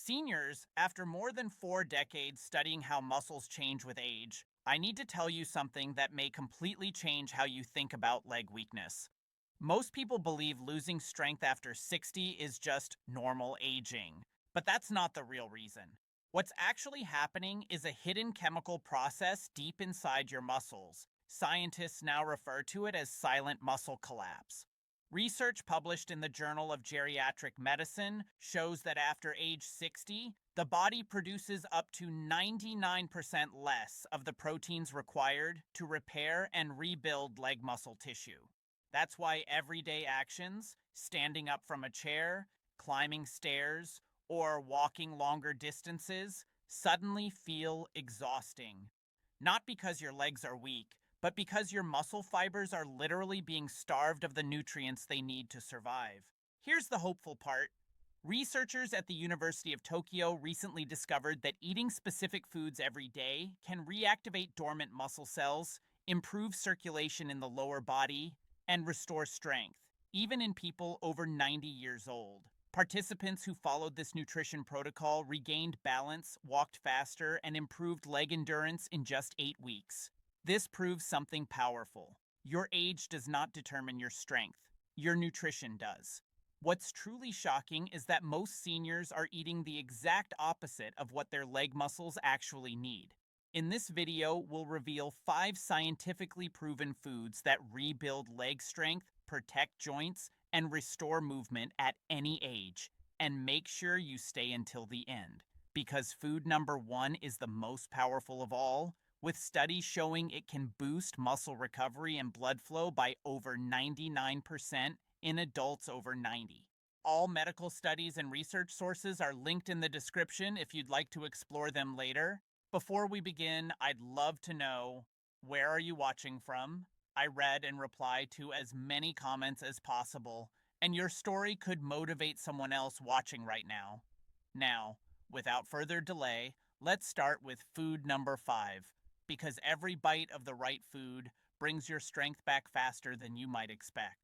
Seniors, after more than 4 decades studying how muscles change with age, I need to tell you something that may completely change how you think about leg weakness. Most people believe losing strength after 60 is just normal aging, but that's not the real reason. What's actually happening is a hidden chemical process deep inside your muscles. Scientists now refer to it as silent muscle collapse. Research published in the Journal of Geriatric Medicine shows that after age 60, the body produces up to 99% less of the proteins required to repair and rebuild leg muscle tissue. That's why everyday actions, standing up from a chair, climbing stairs, or walking longer distances, suddenly feel exhausting. Not because your legs are weak, but because your muscle fibers are literally being starved of the nutrients they need to survive. Here's the hopeful part. Researchers at the University of Tokyo recently discovered that eating specific foods every day can reactivate dormant muscle cells, improve circulation in the lower body, and restore strength, even in people over 90 years old. Participants who followed this nutrition protocol regained balance, walked faster, and improved leg endurance in just 8 weeks. This proves something powerful. Your age does not determine your strength. Your nutrition does. What's truly shocking is that most seniors are eating the exact opposite of what their leg muscles actually need. In this video, we'll reveal 5 scientifically proven foods that rebuild leg strength, protect joints, and restore movement at any age. And make sure you stay until the end, because food number 1 is the most powerful of all, with studies showing it can boost muscle recovery and blood flow by over 99% in adults over 90. All medical studies and research sources are linked in the description if you'd like to explore them later. Before we begin, I'd love to know, where are you watching from? I read and replied to as many comments as possible, and your story could motivate someone else watching right now. Now, without further delay, let's start with food number 5, because every bite of the right food brings your strength back faster than you might expect.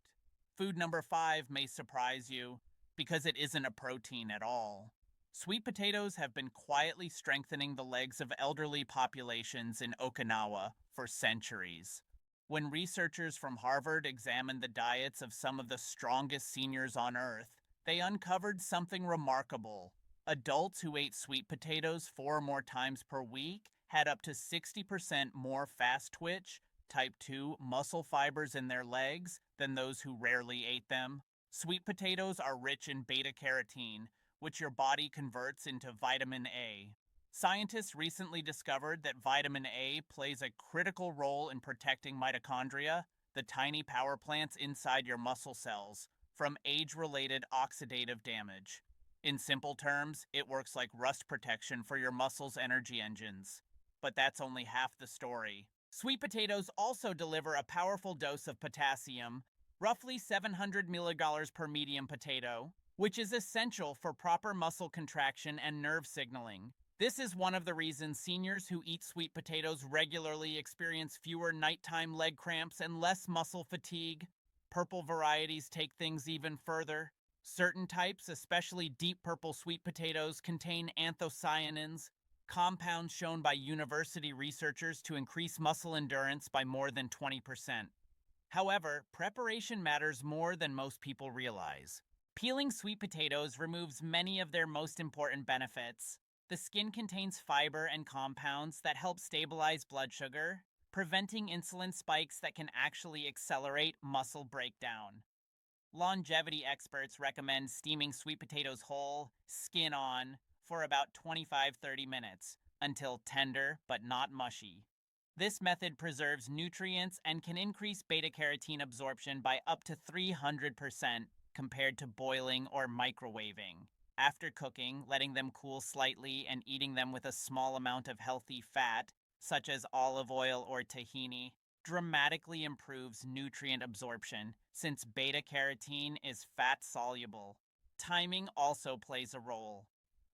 Food number 5 may surprise you, because it isn't a protein at all. Sweet potatoes have been quietly strengthening the legs of elderly populations in Okinawa for centuries. When researchers from Harvard examined the diets of some of the strongest seniors on Earth, they uncovered something remarkable. Adults who ate sweet potatoes 4 or more times per week had up to 60% more fast twitch, type 2 muscle fibers in their legs than those who rarely ate them. Sweet potatoes are rich in beta-carotene, which your body converts into vitamin A. Scientists recently discovered that vitamin A plays a critical role in protecting mitochondria, the tiny power plants inside your muscle cells, from age-related oxidative damage. In simple terms, it works like rust protection for your muscles' energy engines. But that's only half the story. Sweet potatoes also deliver a powerful dose of potassium, roughly 700 milligrams per medium potato, which is essential for proper muscle contraction and nerve signaling. This is one of the reasons seniors who eat sweet potatoes regularly experience fewer nighttime leg cramps and less muscle fatigue. Purple varieties take things even further. Certain types, especially deep purple sweet potatoes, contain anthocyanins, compounds shown by university researchers to increase muscle endurance by more than 20%. However, preparation matters more than most people realize. Peeling sweet potatoes removes many of their most important benefits. The skin contains fiber and compounds that help stabilize blood sugar, preventing insulin spikes that can actually accelerate muscle breakdown. Longevity experts recommend steaming sweet potatoes whole, skin on, for about 25-30 minutes, until tender but not mushy. This method preserves nutrients and can increase beta-carotene absorption by up to 300% compared to boiling or microwaving. After cooking, letting them cool slightly and eating them with a small amount of healthy fat, such as olive oil or tahini, dramatically improves nutrient absorption since beta-carotene is fat-soluble. Timing also plays a role.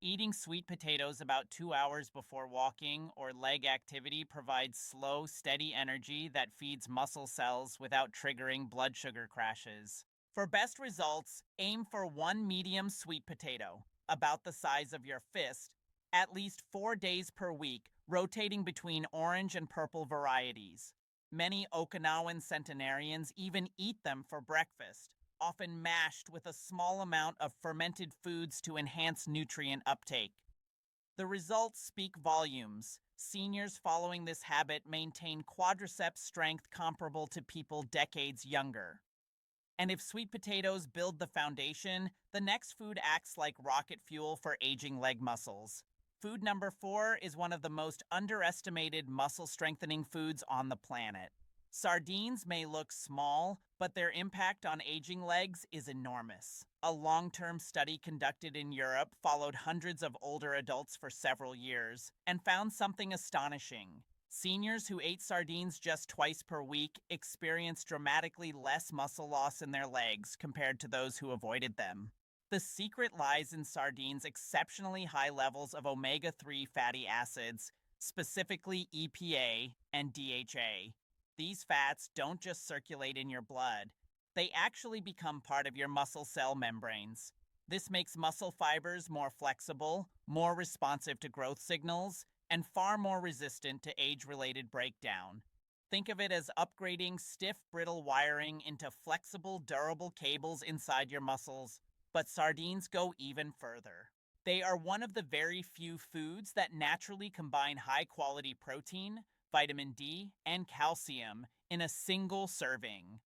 Eating sweet potatoes about 2 hours before walking or leg activity provides slow, steady energy that feeds muscle cells without triggering blood sugar crashes. For best results, aim for 1 medium sweet potato. about the size of your fist, at least 4 days per week, rotating between orange and purple varieties. Many Okinawan centenarians even eat them for breakfast, often mashed with a small amount of fermented foods to enhance nutrient uptake. The results speak volumes. Seniors following this habit maintain quadriceps strength comparable to people decades younger. And if sweet potatoes build the foundation, the next food acts like rocket fuel for aging leg muscles. Food number 4 is one of the most underestimated muscle strengthening foods on the planet. Sardines may look small, but their impact on aging legs is enormous. A long-term study conducted in Europe followed hundreds of older adults for several years and found something astonishing. Seniors who ate sardines just twice per week experienced dramatically less muscle loss in their legs compared to those who avoided them. The secret lies in sardines' exceptionally high levels of omega-3 fatty acids, specifically EPA and DHA. These fats don't just circulate in your blood. They actually become part of your muscle cell membranes. This makes muscle fibers more flexible, more responsive to growth signals, and far more resistant to age-related breakdown. Think of it as upgrading stiff, brittle wiring into flexible, durable cables inside your muscles. But sardines go even further. They are one of the very few foods that naturally combine high-quality protein, vitamin D, and calcium in a single serving.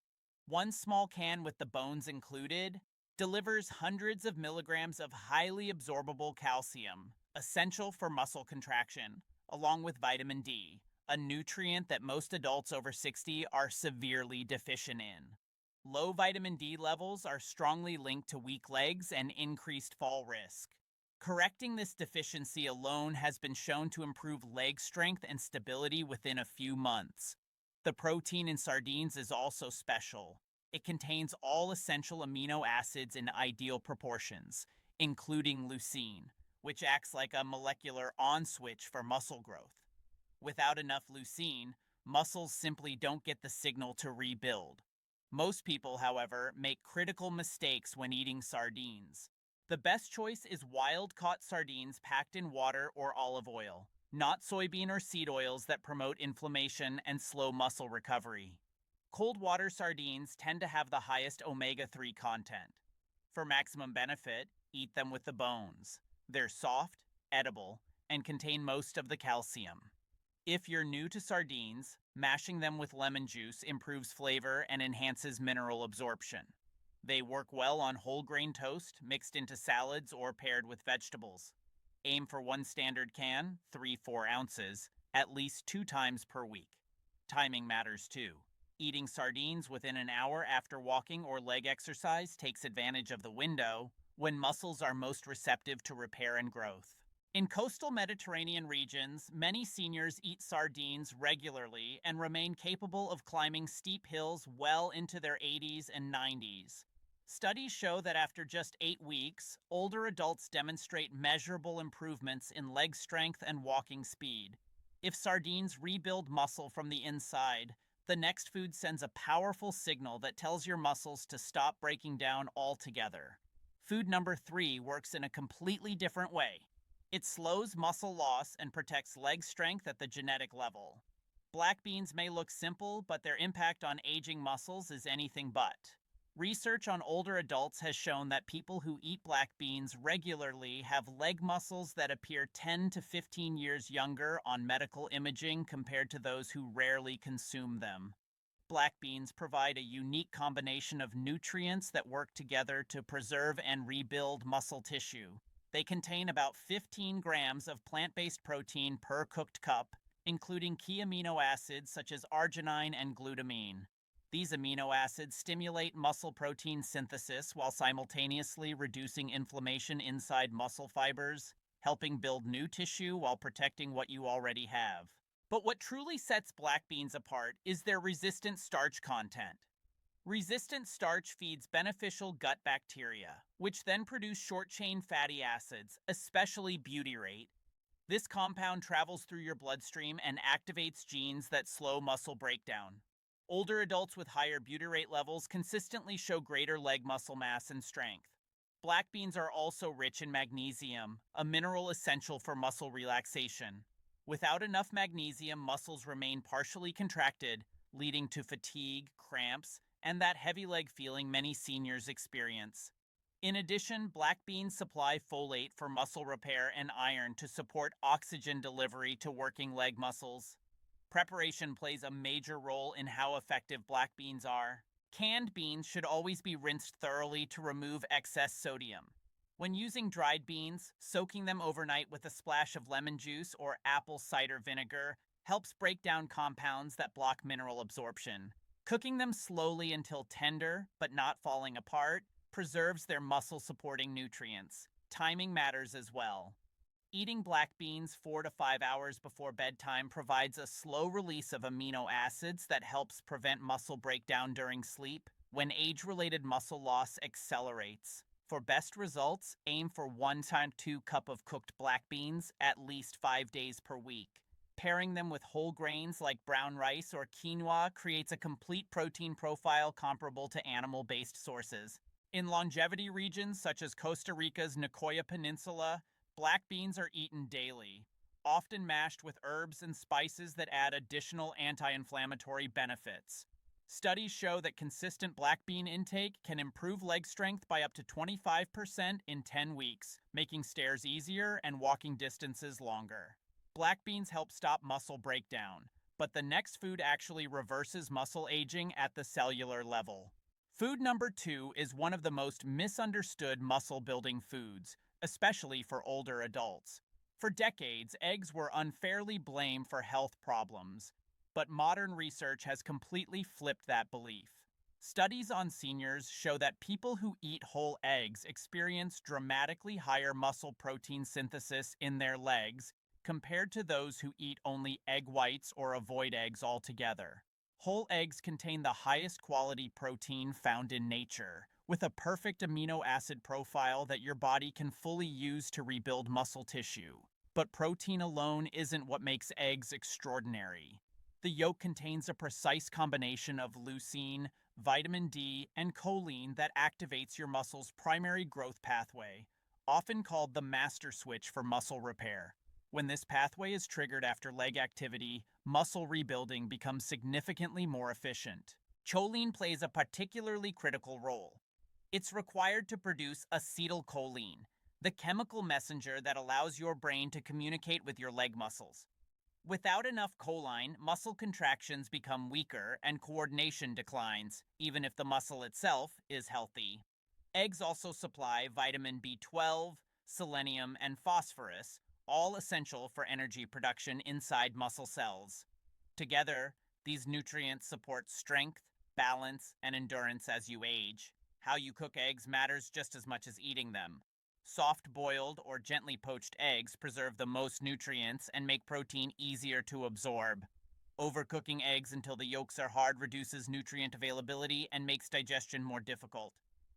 One small can with the bones included delivers hundreds of milligrams of highly absorbable calcium, essential for muscle contraction, along with vitamin D, a nutrient that most adults over 60 are severely deficient in. Low vitamin D levels are strongly linked to weak legs and increased fall risk. Correcting this deficiency alone has been shown to improve leg strength and stability within a few months. The protein in sardines is also special. It contains all essential amino acids in ideal proportions, including leucine, which acts like a molecular on switch for muscle growth. Without enough leucine, muscles simply don't get the signal to rebuild. Most people, however, make critical mistakes when eating sardines. The best choice is wild-caught sardines packed in water or olive oil, not soybean or seed oils that promote inflammation and slow muscle recovery. Cold water sardines tend to have the highest omega-3 content. For maximum benefit, eat them with the bones. They're soft, edible, and contain most of the calcium. If you're new to sardines, mashing them with lemon juice improves flavor and enhances mineral absorption. They work well on whole grain toast, mixed into salads or paired with vegetables. Aim for one standard can, 3-4 ounces, at least 2 times per week. Timing matters too. Eating sardines within an hour after walking or leg exercise takes advantage of the window when muscles are most receptive to repair and growth. In coastal Mediterranean regions, many seniors eat sardines regularly and remain capable of climbing steep hills well into their 80s and 90s. Studies show that after just 8 weeks, older adults demonstrate measurable improvements in leg strength and walking speed. If sardines rebuild muscle from the inside, the next food sends a powerful signal that tells your muscles to stop breaking down altogether. Food number 3 works in a completely different way. It slows muscle loss and protects leg strength at the genetic level. Black beans may look simple, but their impact on aging muscles is anything but. Research on older adults has shown that people who eat black beans regularly have leg muscles that appear 10 to 15 years younger on medical imaging compared to those who rarely consume them. Black beans provide a unique combination of nutrients that work together to preserve and rebuild muscle tissue. They contain about 15 grams of plant-based protein per cooked cup, including key amino acids such as arginine and glutamine. These amino acids stimulate muscle protein synthesis while simultaneously reducing inflammation inside muscle fibers, helping build new tissue while protecting what you already have. But what truly sets black beans apart is their resistant starch content. Resistant starch feeds beneficial gut bacteria, which then produce short-chain fatty acids, especially butyrate. This compound travels through your bloodstream and activates genes that slow muscle breakdown. Older adults with higher butyrate levels consistently show greater leg muscle mass and strength. Black beans are also rich in magnesium, a mineral essential for muscle relaxation. Without enough magnesium, muscles remain partially contracted, leading to fatigue, cramps, and that heavy leg feeling many seniors experience. In addition, black beans supply folate for muscle repair and iron to support oxygen delivery to working leg muscles. Preparation plays a major role in how effective black beans are. Canned beans should always be rinsed thoroughly to remove excess sodium. When using dried beans, soaking them overnight with a splash of lemon juice or apple cider vinegar helps break down compounds that block mineral absorption. Cooking them slowly until tender, but not falling apart, preserves their muscle-supporting nutrients. Timing matters as well. Eating black beans 4 to 5 hours before bedtime provides a slow release of amino acids that helps prevent muscle breakdown during sleep when age-related muscle loss accelerates. For best results, aim for 1 to 2 cups of cooked black beans at least 5 days per week. Pairing them with whole grains like brown rice or quinoa creates a complete protein profile comparable to animal-based sources. In longevity regions such as Costa Rica's Nicoya Peninsula, black beans are eaten daily, often mashed with herbs and spices that add additional anti-inflammatory benefits. Studies show that consistent black bean intake can improve leg strength by up to 25% in 10 weeks, making stairs easier and walking distances longer. Black beans help stop muscle breakdown, but the next food actually reverses muscle aging at the cellular level. Food number 2 is one of the most misunderstood muscle-building foods, especially for older adults. For decades, eggs were unfairly blamed for health problems, but modern research has completely flipped that belief. Studies on seniors show that people who eat whole eggs experience dramatically higher muscle protein synthesis in their legs compared to those who eat only egg whites or avoid eggs altogether. Whole eggs contain the highest quality protein found in nature, with a perfect amino acid profile that your body can fully use to rebuild muscle tissue. But protein alone isn't what makes eggs extraordinary. The yolk contains a precise combination of leucine, vitamin D, and choline that activates your muscle's primary growth pathway, often called the master switch for muscle repair. When this pathway is triggered after leg activity, muscle rebuilding becomes significantly more efficient. Choline plays a particularly critical role. It's required to produce acetylcholine, the chemical messenger that allows your brain to communicate with your leg muscles. Without enough choline, muscle contractions become weaker and coordination declines, even if the muscle itself is healthy. Eggs also supply vitamin B12, selenium, and phosphorus, all essential for energy production inside muscle cells. Together, these nutrients support strength, balance, and endurance as you age. How you cook eggs matters just as much as eating them. Soft-boiled or gently poached eggs preserve the most nutrients and make protein easier to absorb. Overcooking eggs until the yolks are hard reduces nutrient availability and makes digestion more difficult.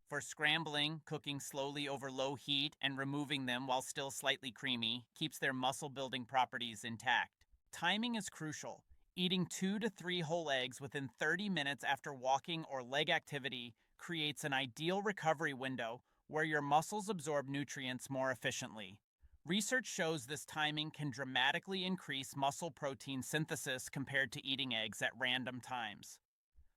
For scrambling, cooking slowly over low heat and removing them while still slightly creamy keeps their muscle-building properties intact. Timing is crucial. Eating 2 to 3 whole eggs within 30 minutes after walking or leg activity creates an ideal recovery window where your muscles absorb nutrients more efficiently. Research shows this timing can dramatically increase muscle protein synthesis compared to eating eggs at random times.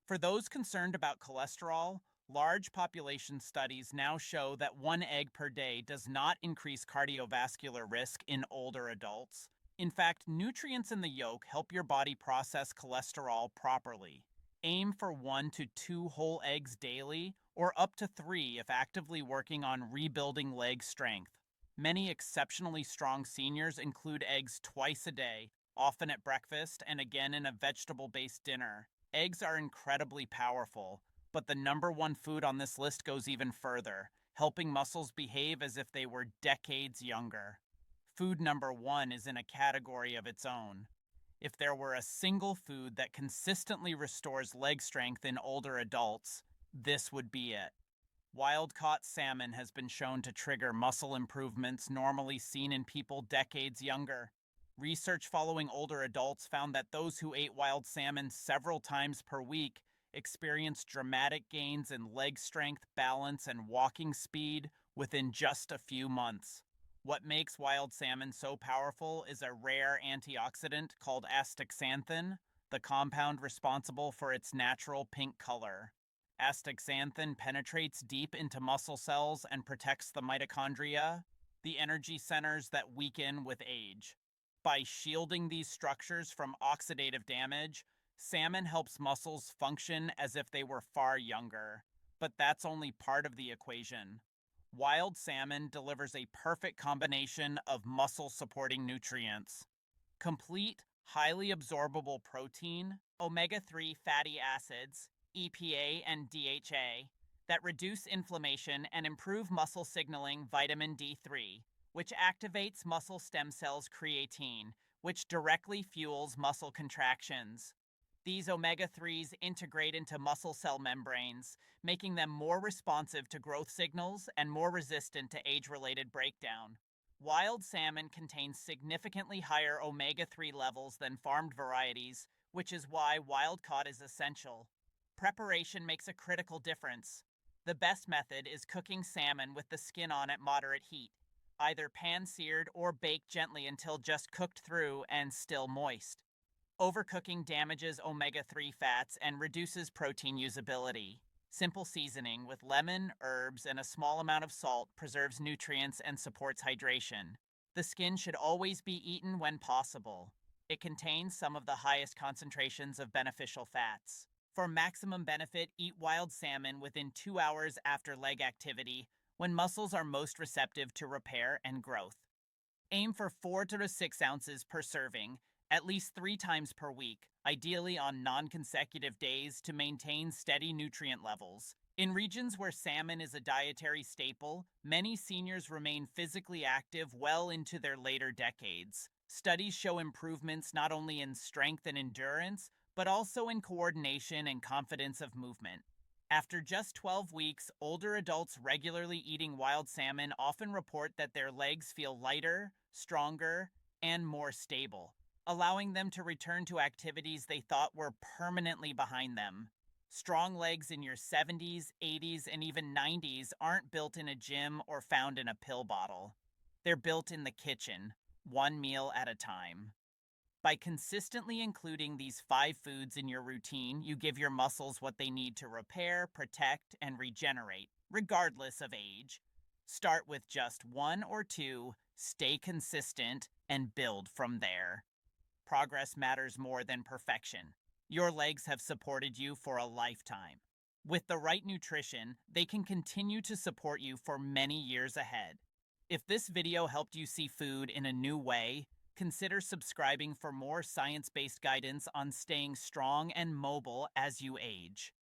For those concerned about cholesterol, large population studies now show that 1 egg per day does not increase cardiovascular risk in older adults. In fact, nutrients in the yolk help your body process cholesterol properly. Aim for 1 to 2 whole eggs daily, or up to 3 if actively working on rebuilding leg strength. Many exceptionally strong seniors include eggs twice a day, often at breakfast and again in a vegetable-based dinner. Eggs are incredibly powerful, but the number 1 food on this list goes even further, helping muscles behave as if they were decades younger. Food number 1 is in a category of its own. If there were a single food that consistently restores leg strength in older adults, this would be it. Wild-caught salmon has been shown to trigger muscle improvements normally seen in people decades younger. Research following older adults found that those who ate wild salmon several times per week experienced dramatic gains in leg strength, balance, and walking speed within just a few months. What makes wild salmon so powerful is a rare antioxidant called astaxanthin, the compound responsible for its natural pink color. Astaxanthin penetrates deep into muscle cells and protects the mitochondria, the energy centers that weaken with age. By shielding these structures from oxidative damage, salmon helps muscles function as if they were far younger. But that's only part of the equation. Wild salmon delivers a perfect combination of muscle-supporting nutrients. Complete, highly absorbable protein, omega-3 fatty acids, EPA and DHA, that reduce inflammation and improve muscle signaling, vitamin D3, which activates muscle stem cells, creatine, which directly fuels muscle contractions. These omega-3s integrate into muscle cell membranes, making them more responsive to growth signals and more resistant to age-related breakdown. Wild salmon contains significantly higher omega-3 levels than farmed varieties, which is why wild-caught is essential. Preparation makes a critical difference. The best method is cooking salmon with the skin on at moderate heat, either pan-seared or baked gently until just cooked through and still moist. Overcooking damages omega-3 fats and reduces protein usability. Simple seasoning with lemon, herbs, and a small amount of salt preserves nutrients and supports hydration. The skin should always be eaten when possible. It contains some of the highest concentrations of beneficial fats. For maximum benefit, eat wild salmon within 2 hours after leg activity, when muscles are most receptive to repair and growth. Aim for 4 to 6 ounces per serving, at least 3 times per week, ideally on non-consecutive days to maintain steady nutrient levels. In regions where salmon is a dietary staple, many seniors remain physically active well into their later decades. Studies show improvements not only in strength and endurance, but also in coordination and confidence of movement. After just 12 weeks, older adults regularly eating wild salmon often report that their legs feel lighter, stronger, and more stable, allowing them to return to activities they thought were permanently behind them. Strong legs in your 70s, 80s, and even 90s aren't built in a gym or found in a pill bottle. They're built in the kitchen, one meal at a time. By consistently including these 5 foods in your routine, you give your muscles what they need to repair, protect, and regenerate, regardless of age. Start with just 1 or 2, stay consistent, and build from there. Progress matters more than perfection. Your legs have supported you for a lifetime. With the right nutrition, they can continue to support you for many years ahead. If this video helped you see food in a new way, consider subscribing for more science-based guidance on staying strong and mobile as you age.